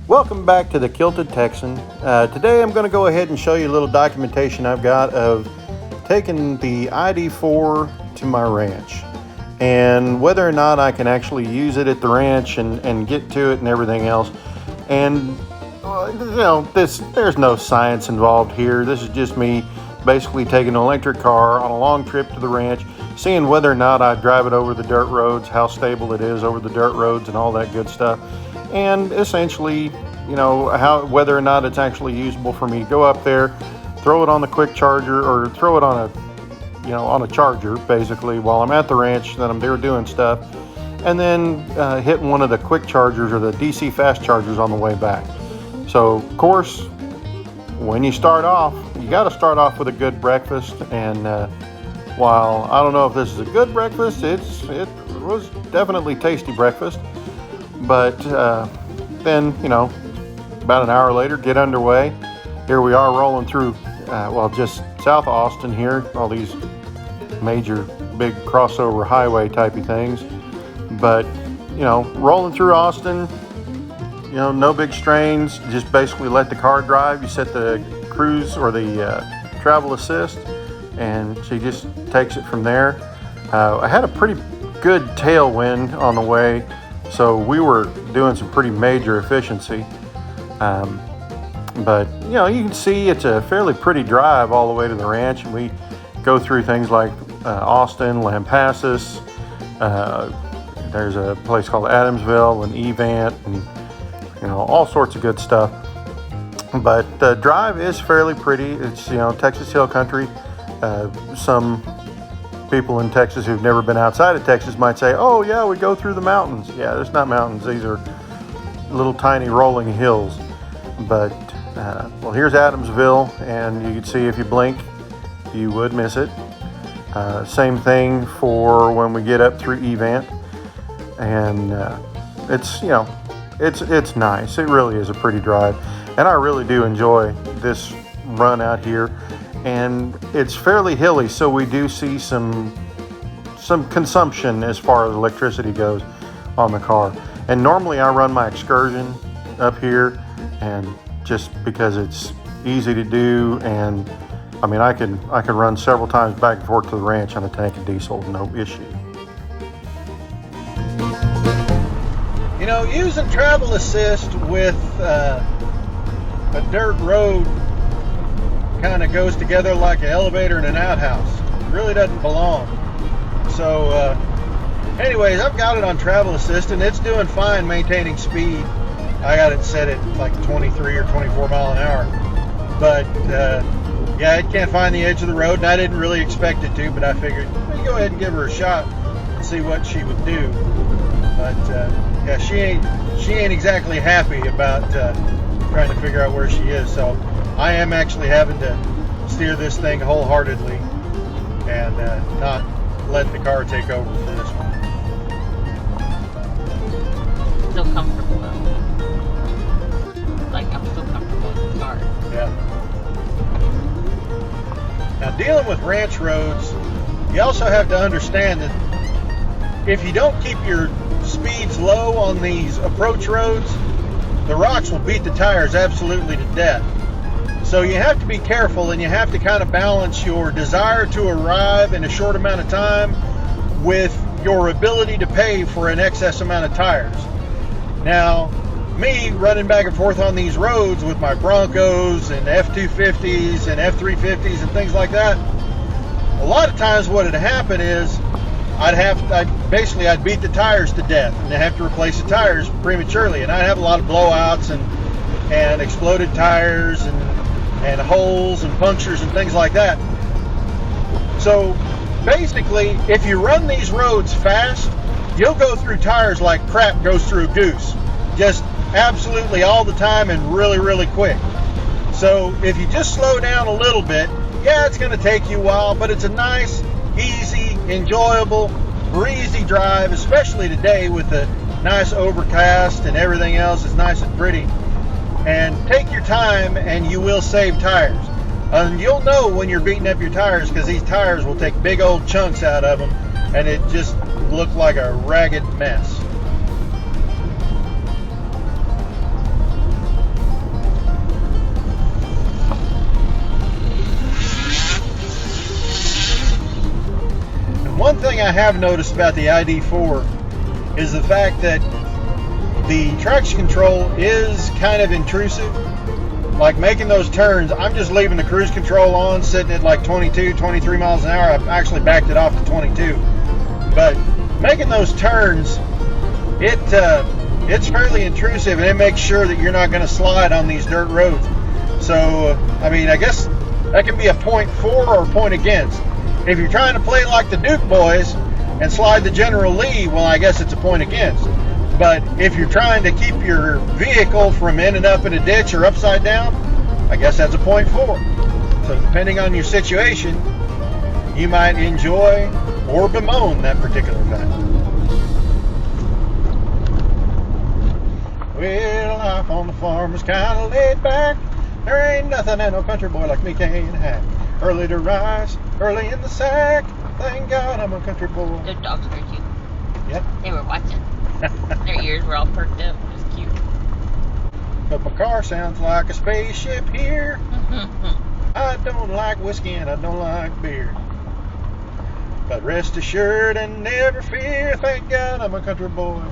Welcome back to the Kilted Texan. Today I'm going to go ahead and show you a little documentation I've got of taking the ID.4 to my ranch and whether or not I can actually use it at the ranch and get to it and everything else. And there's no science involved here. This is just me basically taking an electric car on a long trip to the ranch, seeing whether or not I drive it over the dirt roads, how stable it is over the dirt roads and all that good stuff. And essentially, whether or not it's actually usable for me to go up there, throw it on the quick charger or throw it on a charger basically while I'm at the ranch that I'm there doing stuff, and then hit one of the quick chargers or the DC fast chargers on the way back. So of course, when you start off, you got to start off with a good breakfast. And while I don't know if this is a good breakfast, it was definitely tasty breakfast. But then, about an hour later, get underway. Here we are rolling through, just south of Austin here, all these major big crossover highway typey things. But, rolling through Austin, no big strains, just basically let the car drive. You set the cruise or the travel assist, and she just takes it from there. I had a pretty good tailwind on the way, so we were doing some pretty major efficiency. But you can see it's a fairly pretty drive all the way to the ranch, and we go through things like Austin, Lampassas. There's a place called Adamsville and Evant, and all sorts of good stuff. But the drive is fairly pretty. It's Texas Hill Country. Some people in Texas who've never been outside of Texas might say, "Oh yeah, we go through the mountains." Yeah, there's not mountains. These are little tiny rolling hills. But here's Adamsville, and you can see if you blink, you would miss it. Same thing for when we get up through Evant, and it's nice. It really is a pretty drive, and I really do enjoy this run out here. And it's fairly hilly, so we do see some consumption as far as electricity goes on the car. And normally I run my Excursion up here, and just because it's easy to do, and I can run several times back and forth to the ranch on a tank of diesel, no issue. Using travel assist with a dirt road kind of goes together like an elevator and an outhouse. It really doesn't belong. So anyways, I've got it on travel assist, and it's doing fine maintaining speed. I got it set at like 23 or 24 mile an hour. But it can't find the edge of the road, and I didn't really expect it to, but I figured I'd go ahead and give her a shot and see what she would do. But she ain't exactly happy about trying to figure out where she is. So I am actually having to steer this thing wholeheartedly and not let the car take over for this one. Still comfortable though. I'm still comfortable in the car. Yeah. Now, dealing with ranch roads, you also have to understand that if you don't keep your speeds low on these approach roads, the rocks will beat the tires absolutely to death. So you have to be careful, and you have to kind of balance your desire to arrive in a short amount of time with your ability to pay for an excess amount of tires. Now, me running back and forth on these roads with my Broncos and F-250s and F-350s and things like that, a lot of times what would happen is I'd beat the tires to death, and I'd have to replace the tires prematurely, and I'd have a lot of blowouts and exploded tires and holes and punctures and things like that. So basically, if you run these roads fast, you'll go through tires like crap goes through a goose, just absolutely all the time and really, really quick. So if you just slow down a little bit, yeah, it's going to take you a while, but it's a nice, easy, enjoyable, breezy drive, especially today with the nice overcast and everything else is nice and pretty. And take your time, and you will save tires. And you'll know when you're beating up your tires, because these tires will take big old chunks out of them, and it just look like a ragged mess. I have noticed about the ID.4 is the fact that the traction control is kind of intrusive. Like making those turns, I'm just leaving the cruise control on, sitting at like 22, 23 miles an hour. I've actually backed it off to 22. But making those turns, it's fairly intrusive, and it makes sure that you're not going to slide on these dirt roads. So, I mean, I guess that can be a point for or a point against. If you're trying to play like the Duke boys and slide the General Lee, well, I guess it's a point against. But if you're trying to keep your vehicle from ending up in a ditch or upside down, I guess that's a point for. So depending on your situation, you might enjoy or bemoan that particular fact. Well, life on the farm is kind of laid back. There ain't nothing that no country boy like me can't hack. Early to rise, early in the sack. Thank God I'm a country boy. Their dogs were cute. Yep. They were watching. Their ears were all perked up. It was cute. But my car sounds like a spaceship here. I don't like whiskey and I don't like beer. But rest assured and never fear, thank God I'm a country boy.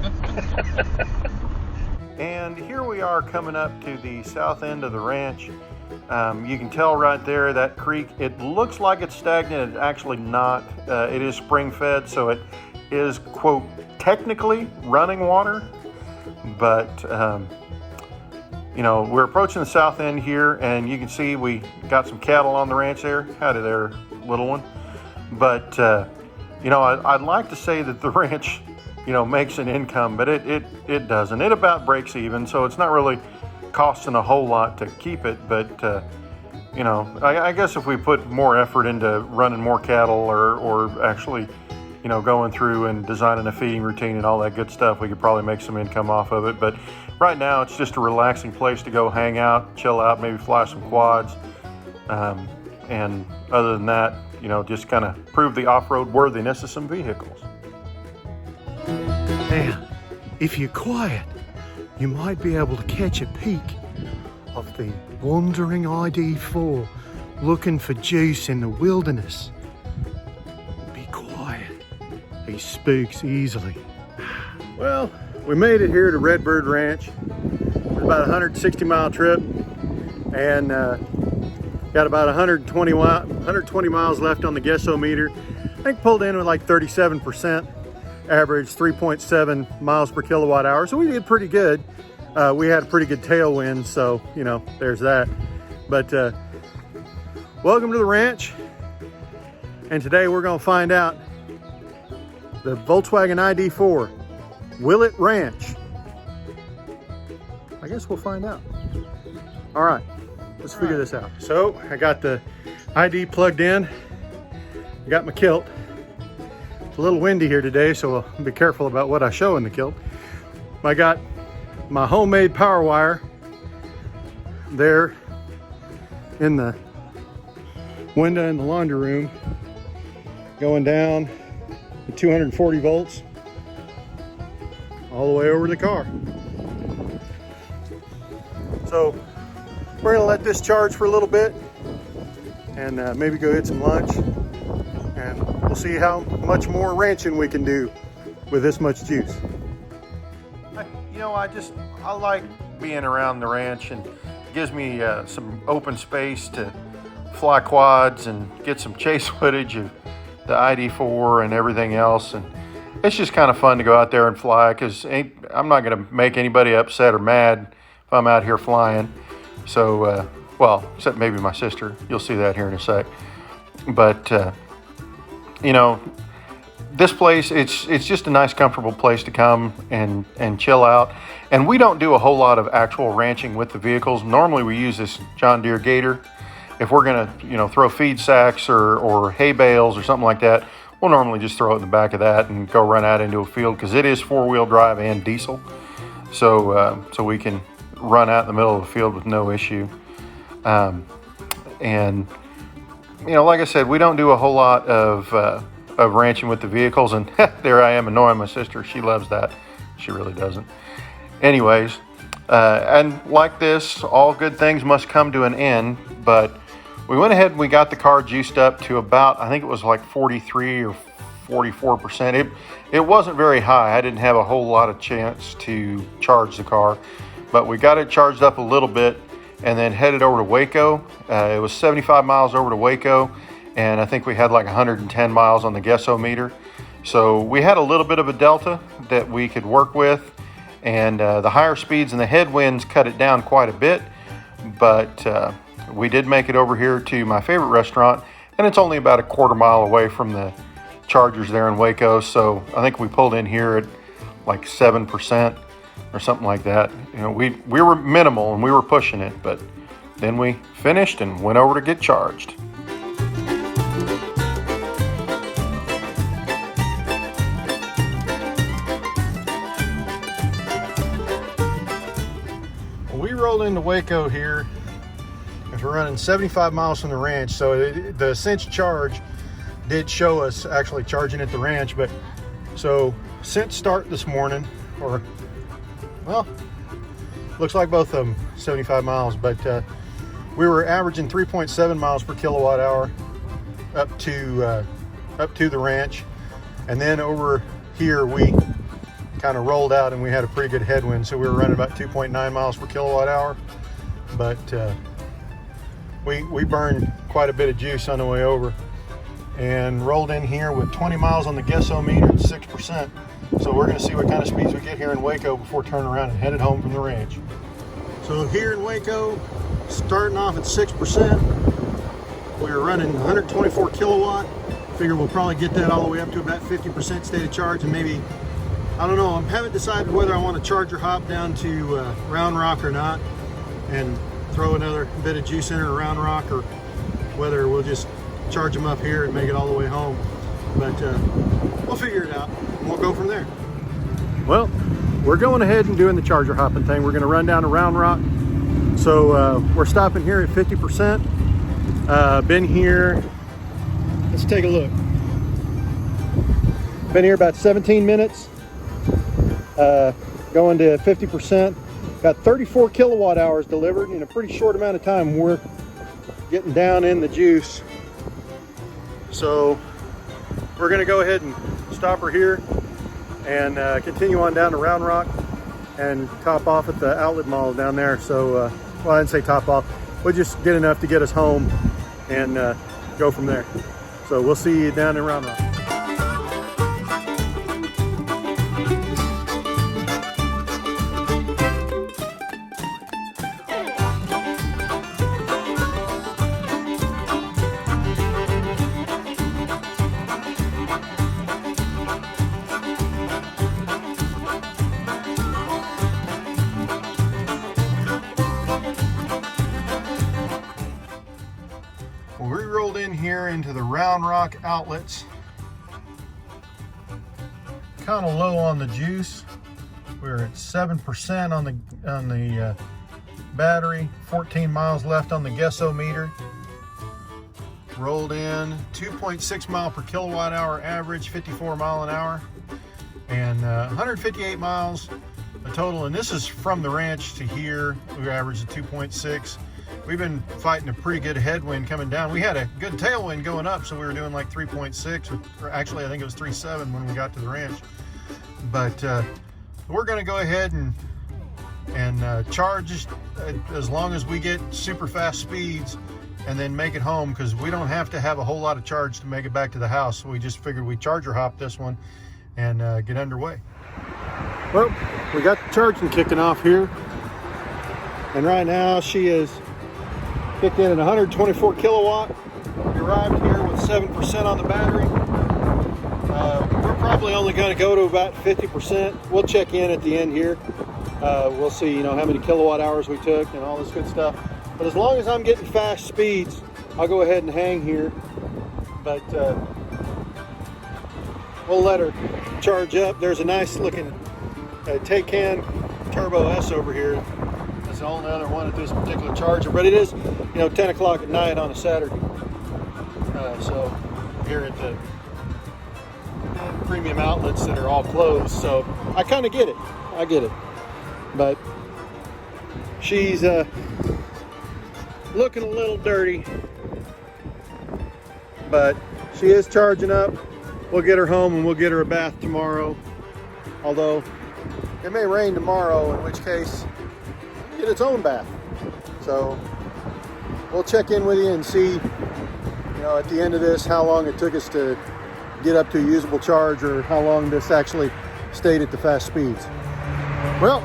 And here we are coming up to the south end of the ranch. You can tell right there that creek, it looks like it's stagnant. It's actually not. It is spring fed, so it is, quote, technically running water. But, you know, we're approaching the south end here, and you can see we got some cattle on the ranch there. Howdy there, little one. But, you know, I'd like to say that the ranch, you know, makes an income, but it doesn't. It about breaks even, so it's not really costing a whole lot to keep it. But, you know, I guess if we put more effort into running more cattle or actually, you know, going through and designing a feeding routine and all that good stuff, we could probably make some income off of it. But right now, it's just a relaxing place to go hang out, chill out, maybe fly some quads. And other than that, you know, just kind of prove the off-road worthiness of some vehicles. Now, if you're quiet, you might be able to catch a peek of the wandering ID.4 looking for juice in the wilderness. Be quiet. He spooks easily. Well, we made it here to Redbird Ranch. It's about a 160-mile trip, and got about 120 miles left on the Gesso-meter. I think pulled in with like 37%, average 3.7 miles per kilowatt hour. So we did pretty good. We had a pretty good tailwind, so, you know, there's that. But welcome to the ranch. And today we're going to find out the Volkswagen ID.4. Will it ranch? I guess we'll find out. All right, let's figure this out. So I got the ID plugged in. I got my kilt. It's a little windy here today, so I'll be careful about what I show in the kilt. I got my homemade power wire there in the window in the laundry room, going down to 240 volts all the way over the car. So we're gonna let this charge for a little bit and maybe go get some lunch, and we'll see how much more ranching we can do with this much juice. You know, I like being around the ranch, and it gives me some open space to fly quads and get some chase footage of the ID.4 and everything else. And it's just kind of fun to go out there and fly, because I'm not going to make anybody upset or mad if I'm out here flying. So, well, except maybe my sister. You'll see that here in a sec. But, you know, this place, it's just a nice, comfortable place to come and chill out. And we don't do a whole lot of actual ranching with the vehicles. Normally we use this John Deere Gator. If we're gonna, you know, throw feed sacks or hay bales or something like that, we'll normally just throw it in the back of that and go run out into a field, because it is 4-wheel drive and diesel. So so we can run out in the middle of the field with no issue. And, you know, like I said, we don't do a whole lot of ranching with the vehicles. And there I am annoying my sister. She loves that. She really doesn't. Anyways, and like this, all good things must come to an end. But we went ahead and we got the car juiced up to about, I think it was like 43 or 44%. It wasn't very high. I didn't have a whole lot of chance to charge the car, but we got it charged up a little bit and then headed over to Waco. It was 75 miles over to Waco, and I think we had like 110 miles on the Gesso-meter. So we had a little bit of a delta that we could work with, and the higher speeds and the headwinds cut it down quite a bit, but we did make it over here to my favorite restaurant, and it's only about a quarter mile away from the chargers there in Waco. So I think we pulled in here at like 7% or something like that. You know, we were minimal and we were pushing it, but then we finished and went over to get charged. We rolled into Waco here as we're running 75 miles from the ranch. So the Cinch charge did show us actually charging at the ranch, but so since start this morning, or well, looks like both of them 75 miles, but we were averaging 3.7 miles per kilowatt hour up to the ranch. And then over here we kind of rolled out and we had a pretty good headwind, so we were running about 2.9 miles per kilowatt hour, but we burned quite a bit of juice on the way over and rolled in here with 20 miles on the Gesso-meter at 6%. So we're going to see what kind of speeds we get here in Waco before turning around and headed home from the ranch. So here in Waco, starting off at 6%, we were running 124 kilowatt. Figure we'll probably get that all the way up to about 50% state of charge, and maybe, I don't know, I haven't decided whether I want to charger hop down to Roundrock or not and throw another bit of juice in or Roundrock, or whether we'll just charge them up here and make it all the way home. But we'll figure it out and we'll go from there. Well, we're going ahead and doing the charger hopping thing. We're going to run down to Roundrock. So we're stopping here at 50%. Been here, let's take a look. Been here about 17 minutes. Going to 50%. Got 34 kilowatt hours delivered in a pretty short amount of time. We're getting down in the juice. So we're going to go ahead and stop her here and continue on down to Roundrock and top off at the outlet mall down there. So, well, I didn't say top off. We'll just get enough to get us home and go from there. So we'll see you down in Roundrock. We rolled in here into the Roundrock outlets. Kind of low on the juice. We're at 7% on the battery. 14 miles left on the Gesso-meter. Rolled in 2.6 mile per kilowatt hour average, 54 mile an hour, and 158 miles a total. And this is from the ranch to here. We averaged a 2.6. We've been fighting a pretty good headwind coming down. We had a good tailwind going up, so we were doing like 3.6, or actually I think it was 3.7 when we got to the ranch. But we're going to go ahead and charge as long as we get super fast speeds and then make it home, because we don't have to have a whole lot of charge to make it back to the house. So we just figured we'd charger hop this one and get underway. Well, we got the charging kicking off here, and right now she is kicked in at 124 kilowatt. We arrived here with 7% on the battery. We're probably only going to go to about 50%. We'll check in at the end here. We'll see, you know, how many kilowatt hours we took and all this good stuff. But as long as I'm getting fast speeds, I'll go ahead and hang here. But we'll let her charge up. There's a nice looking Pickin Turbo S over here. That's the only other one at this particular charger, but it is, you know, 10 o'clock at night on a Saturday. So here at the premium outlets that are all closed, so I kind of get it. I get it. But she's looking a little dirty, but she is charging up. we'll get her home and we'll get her a bath tomorrow. Although it may rain tomorrow, in which case get its own bath. So we'll check in with you and see, you know, at the end of this, how long it took us to get up to a usable charge, or how long this actually stayed at the fast speeds. Well,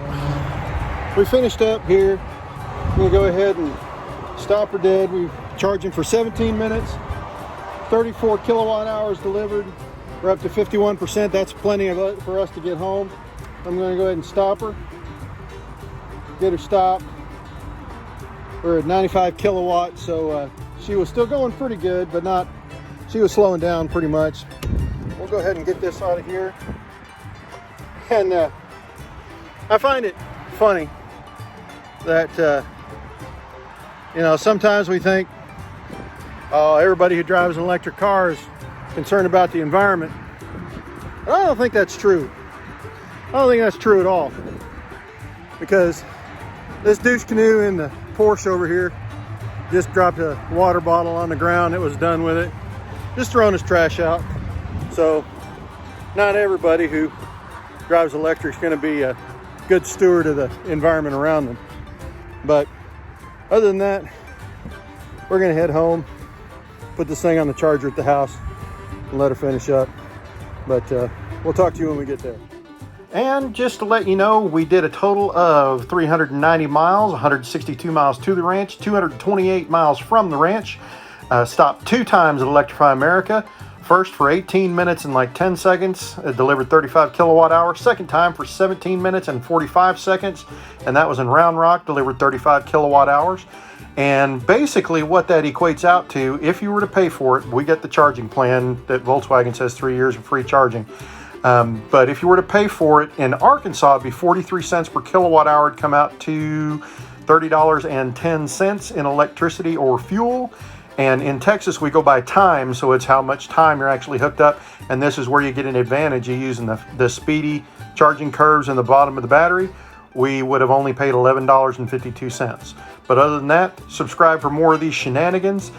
we finished up here. We'll go ahead and stop her dead. We're charging for 17 minutes, 34 kilowatt hours delivered. We're up to 51%. That's plenty of it for us to get home. I'm going to go ahead and stop her, get her stopped. We're at 95 kilowatts, so she was still going pretty good, but not, she was slowing down pretty much. We'll go ahead and get this out of here. And I find it funny that, you know, sometimes we think, oh, everybody who drives an electric car is concerned about the environment. But I don't think that's true. I don't think that's true at all. Because this douche canoe in the Porsche over here just dropped a water bottle on the ground. It was done with it. Just throwing his trash out. So not everybody who drives electric is going to be a good steward of the environment around them. But other than that, we're going to head home, put this thing on the charger at the house, and let her finish up. But we'll talk to you when we get there. And just to let you know, we did a total of 390 miles, 162 miles to the ranch, 228 miles from the ranch. Stopped 2 times at Electrify America. First for 18 minutes and like 10 seconds, it delivered 35 kilowatt hours. Second time for 17 minutes and 45 seconds, and that was in Roundrock, delivered 35 kilowatt hours. And basically what that equates out to, if you were to pay for it, we get the charging plan that Volkswagen says 3 years of free charging. But if you were to pay for it in Arkansas, it'd be 43 cents per kilowatt hour. It'd come out to $30.10 in electricity or fuel. And in Texas, we go by time, so it's how much time you're actually hooked up. And this is where you get an advantage of using the speedy charging curves in the bottom of the battery. We would have only paid $11.52. But other than that, subscribe for more of these shenanigans.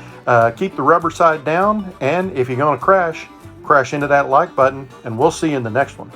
Keep the rubber side down. And if you're going to crash into that like button. And we'll see you in the next one.